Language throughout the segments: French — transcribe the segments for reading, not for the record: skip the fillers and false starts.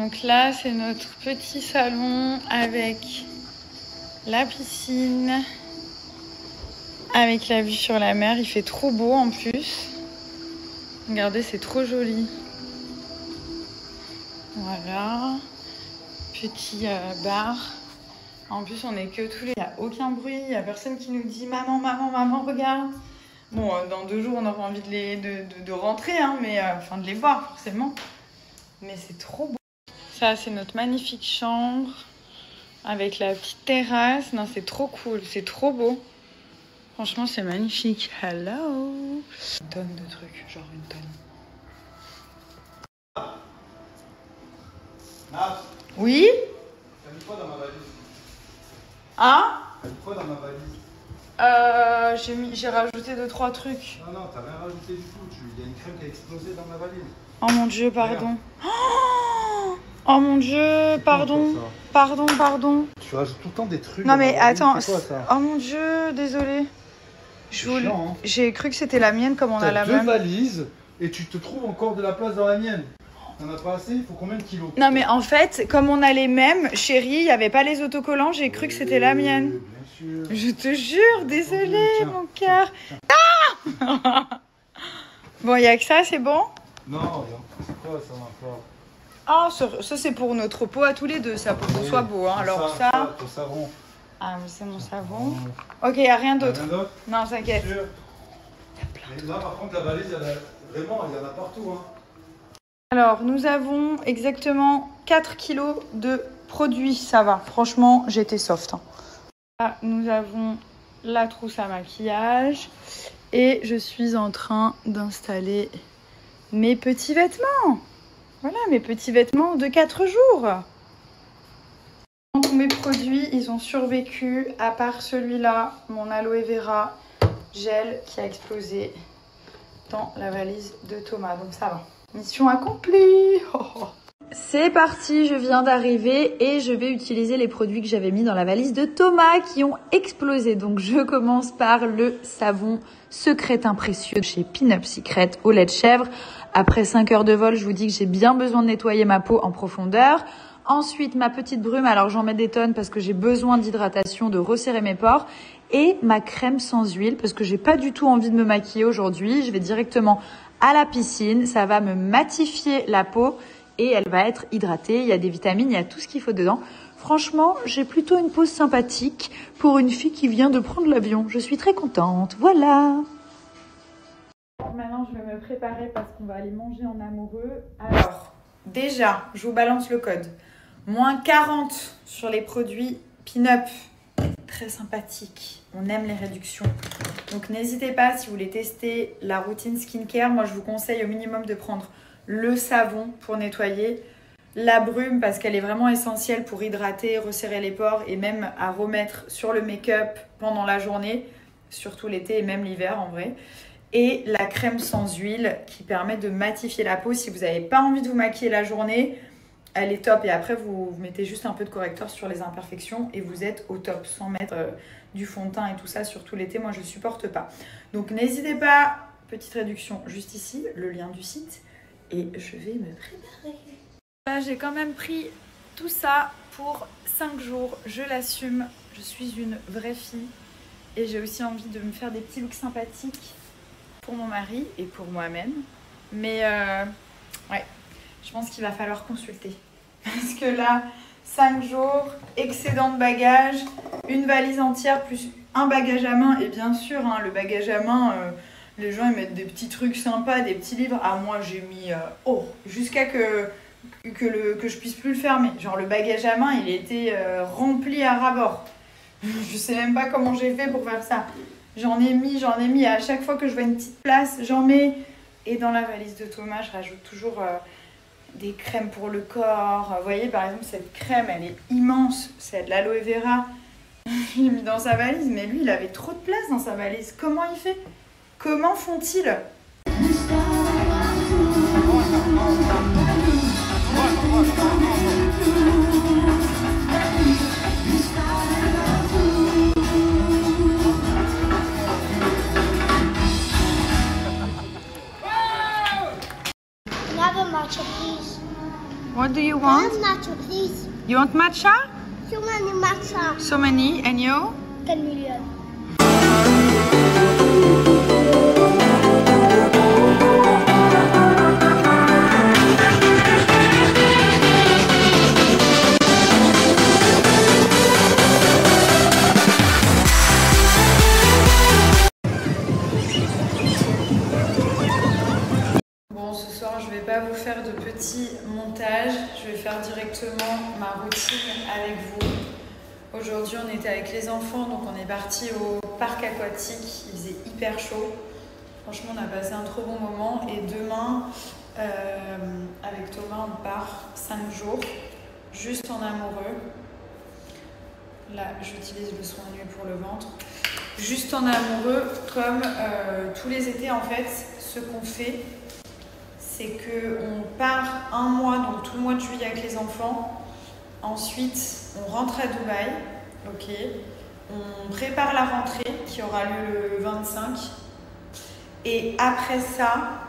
Donc là, c'est notre petit salon avec la piscine, avec la vue sur la mer. Il fait trop beau en plus. Regardez, c'est trop joli. Voilà. Petit bar. En plus, on est que tous les... Il n'y a aucun bruit. Il n'y a personne qui nous dit « Maman, maman, maman, regarde !» Bon, dans 2 jours, on aura envie de rentrer, hein, mais enfin de les voir forcément. Mais c'est trop beau. Ça, c'est notre magnifique chambre avec la petite terrasse. Non, c'est trop cool, c'est trop beau. Franchement, c'est magnifique. Hello. Une tonne de trucs, genre une tonne. Oui? T'as mis quoi dans ma valise? Hein? T'as mis quoi dans ma valise? J'ai rajouté 2-3 trucs. Non, non, t'as rien rajouté du tout. Il y a une crème qui a explosé dans ma valise. Oh mon Dieu, pardon. Oh mon Dieu, pardon. Pardon, pardon. Tu rajoutes tout le temps des trucs. Non mais attends. C'est quoi, ça? Oh mon Dieu, désolé. Chiant, hein. J'ai cru que c'était la mienne comme on a la même. T'as 2 valises et tu te trouves encore de la place dans la mienne. T'en as pas assez? Il faut combien de kilos? Non mais en fait, comme on a les mêmes, chérie, il n'y avait pas les autocollants, j'ai cru que c'était la mienne. Bien sûr. Je te jure, désolée, Tiens, mon cœur. Ah. Bon, il n'y a que ça, c'est bon? Non, c'est quoi ça encore? Ah, ça c'est pour notre peau à tous les deux, ça, pour qu'on soit beau. Hein. Alors ça... Ton savon. Ah, mais c'est mon savon. Ok, il n'y a rien d'autre. Non, t'inquiète. Là, par contre, la valise, vraiment, il y en a partout. Hein. Alors, nous avons exactement 4 kilos de produits. Ça va, franchement, j'étais soft. Hein. Là, nous avons la trousse à maquillage. Et je suis en train d'installer mes petits vêtements. Voilà, mes petits vêtements de 4 jours. Tous mes produits, ils ont survécu, à part celui-là, mon aloe vera gel qui a explosé dans la valise de Thomas. Donc ça va. Mission accomplie. Oh, oh. C'est parti, je viens d'arriver et je vais utiliser les produits que j'avais mis dans la valise de Thomas qui ont explosé. Donc je commence par le savon Secretin Précieux chez Pin-Up Secret au lait de chèvre. Après 5 heures de vol, je vous dis que j'ai bien besoin de nettoyer ma peau en profondeur. Ensuite, ma petite brume, alors j'en mets des tonnes parce que j'ai besoin d'hydratation, de resserrer mes pores. Et ma crème sans huile parce que j'ai pas du tout envie de me maquiller aujourd'hui. Je vais directement à la piscine, ça va me matifier la peau et elle va être hydratée. Il y a des vitamines, il y a tout ce qu'il faut dedans. Franchement, j'ai plutôt une pose sympathique pour une fille qui vient de prendre l'avion. Je suis très contente, voilà. Maintenant, je vais me préparer parce qu'on va aller manger en amoureux. Alors, déjà, je vous balance le code. Moins 40 sur les produits Pin-Up. Très sympathique. On aime les réductions. Donc, n'hésitez pas si vous voulez tester la routine skincare. Moi, je vous conseille au minimum de prendre le savon pour nettoyer, la brume parce qu'elle est vraiment essentielle pour hydrater, resserrer les pores et même à remettre sur le make-up pendant la journée, surtout l'été et même l'hiver en vrai. Et la crème sans huile qui permet de matifier la peau. Si vous n'avez pas envie de vous maquiller la journée, elle est top. Et après, vous mettez juste un peu de correcteur sur les imperfections et vous êtes au top sans mettre du fond de teint et tout ça, surtout l'été. Moi, je ne supporte pas. Donc, n'hésitez pas. Petite réduction juste ici, le lien du site. Et je vais me préparer. Là, j'ai quand même pris tout ça pour 5 jours. Je l'assume. Je suis une vraie fille. Et j'ai aussi envie de me faire des petits looks sympathiques pour mon mari et pour moi-même. Mais ouais, je pense qu'il va falloir consulter. Parce que là, 5 jours, excédent de bagages, une valise entière plus un bagage à main. Et bien sûr, hein, le bagage à main, les gens ils mettent des petits trucs sympas, des petits livres. Ah, moi j'ai mis jusqu'à que je puisse plus le fermer. Genre le bagage à main, il était rempli à ras-bord. Je sais même pas comment j'ai fait pour faire ça. J'en ai mis. À chaque fois que je vois une petite place, j'en mets. Et dans la valise de Thomas, je rajoute toujours des crèmes pour le corps. Vous voyez, par exemple, cette crème, elle est immense. C'est de l'aloe vera. Je l'ai mis dans sa valise. Mais lui, il avait trop de place dans sa valise. Comment il fait? Comment font-ils? Another matcha, please. What do you want? Matcha, please. You want matcha? So many matcha. So many. And you? 10 million. Bon, ce soir, je vais pas vous faire de petits montages. Je vais faire directement ma routine avec vous. Aujourd'hui, on était avec les enfants, donc on est parti au parc aquatique. Il faisait hyper chaud. Franchement, on a passé un trop bon moment. Et demain, avec Thomas, on part 5 jours, juste en amoureux. Là, j'utilise le soin nu pour le ventre. Juste en amoureux, comme tous les étés, en fait, ce qu'on fait, c'est qu'on part un mois, donc tout le mois de juillet avec les enfants. Ensuite, on rentre à Dubaï, ok. On prépare la rentrée qui aura lieu le 25. Et après ça,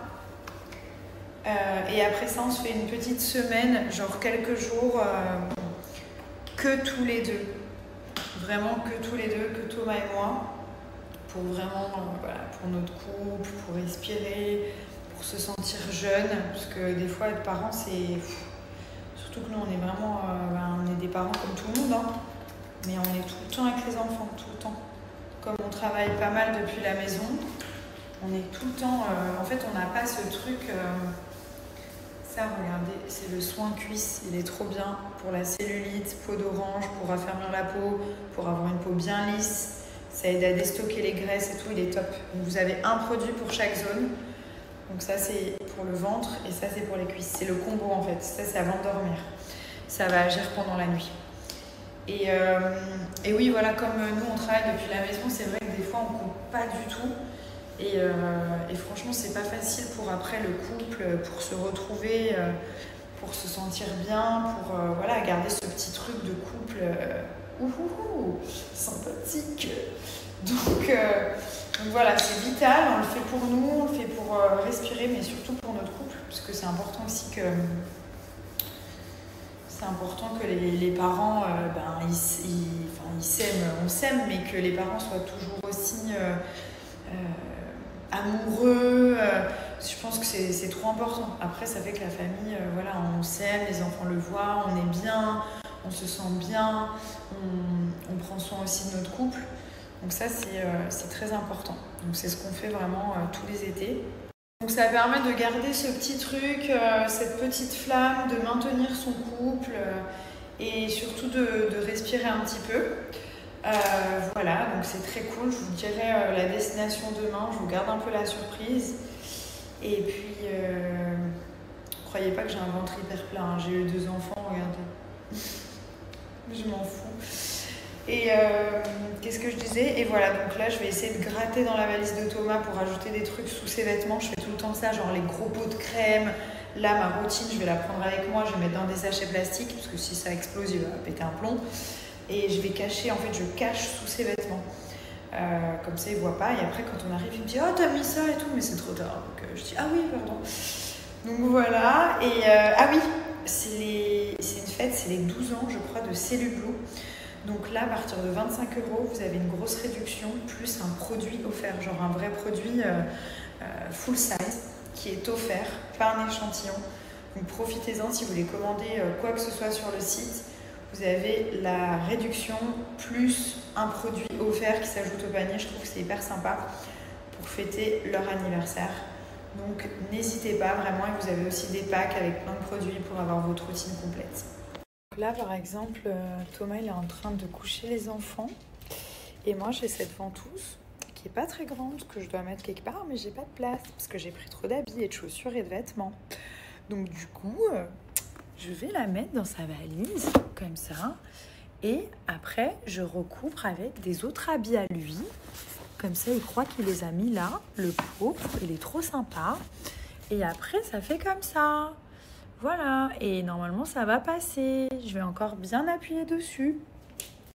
on se fait une petite semaine, genre quelques jours, que tous les deux. Vraiment que tous les deux, que Thomas et moi. Pour vraiment, voilà, pour notre couple, pour respirer, pour se sentir jeune. Parce que des fois, être parent, c'est... Surtout que nous, on est vraiment... on est des parents comme tout le monde, hein. Mais on est tout le temps avec les enfants, tout le temps. Comme on travaille pas mal depuis la maison, on est tout le temps... en fait, on n'a pas ce truc... ça, regardez, c'est le soin cuisse. Il est trop bien pour la cellulite, peau d'orange, pour raffermir la peau, pour avoir une peau bien lisse. Ça aide à déstocker les graisses et tout, il est top. Donc, vous avez un produit pour chaque zone. Donc ça, c'est pour le ventre et ça, c'est pour les cuisses. C'est le combo, en fait. Ça, c'est avant de dormir. Ça va agir pendant la nuit. Et oui, voilà, comme nous, on travaille depuis la maison, c'est vrai que des fois, on ne coupe pas du tout. Et franchement, c'est pas facile pour après le couple, pour se retrouver, pour se sentir bien, pour voilà, garder ce petit truc de couple sympathique. Donc voilà, c'est vital, on le fait pour nous, on le fait pour respirer, mais surtout pour notre couple, parce que c'est important aussi que... C'est important que les parents, ils s'aiment, on s'aime, mais que les parents soient toujours aussi amoureux. Je pense que c'est trop important. Après, ça fait que la famille, voilà, on s'aime, les enfants le voient, on est bien, on se sent bien, on prend soin aussi de notre couple. Donc ça, c'est très important. Donc c'est ce qu'on fait vraiment tous les étés. Donc ça permet de garder ce petit truc, cette petite flamme, de maintenir son couple et surtout de respirer un petit peu. Voilà, donc c'est très cool. Je vous dirai la destination demain, je vous garde un peu la surprise. Et puis, croyez pas que j'ai un ventre hyper plein, hein. J'ai eu 2 enfants, regardez. Je m'en fous. Et qu'est-ce que je disais? Et voilà, donc là je vais essayer de gratter dans la valise de Thomas pour ajouter des trucs sous ses vêtements. Je fais tout le temps ça, genre les gros pots de crème. Là, ma routine, je vais la prendre avec moi, je vais mettre dans des sachets plastiques, parce que si ça explose, il va péter un plomb. Et je vais cacher, en fait, je cache sous ses vêtements. Comme ça, il ne voit pas. Et après, quand on arrive, il me dit « Oh, t'as mis ça et tout », mais c'est trop tard. Donc je dis « Ah oui, pardon ». Donc voilà. Et ah oui, c'est une fête, c'est les 12 ans, je crois, de Cellublo. Donc là, à partir de 25 €, vous avez une grosse réduction, plus un produit offert, genre un vrai produit full size qui est offert, pas un échantillon. Donc profitez-en si vous voulez commander quoi que ce soit sur le site. Vous avez la réduction plus un produit offert qui s'ajoute au panier. Je trouve que c'est hyper sympa pour fêter leur anniversaire. Donc n'hésitez pas vraiment, et vous avez aussi des packs avec plein de produits pour avoir votre routine complète. Là, par exemple, Thomas, il est en train de coucher les enfants. Et moi, j'ai cette ventouse qui est pas très grande, que je dois mettre quelque part, mais j'ai pas de place parce que j'ai pris trop d'habits et de chaussures et de vêtements. Donc, du coup, je vais la mettre dans sa valise, comme ça. Et après, je recouvre avec des autres habits à lui. Comme ça, il croit qu'il les a mis là. Le pauvre, il est trop sympa. Et après, ça fait comme ça. Voilà, et normalement ça va passer. Je vais encore bien appuyer dessus.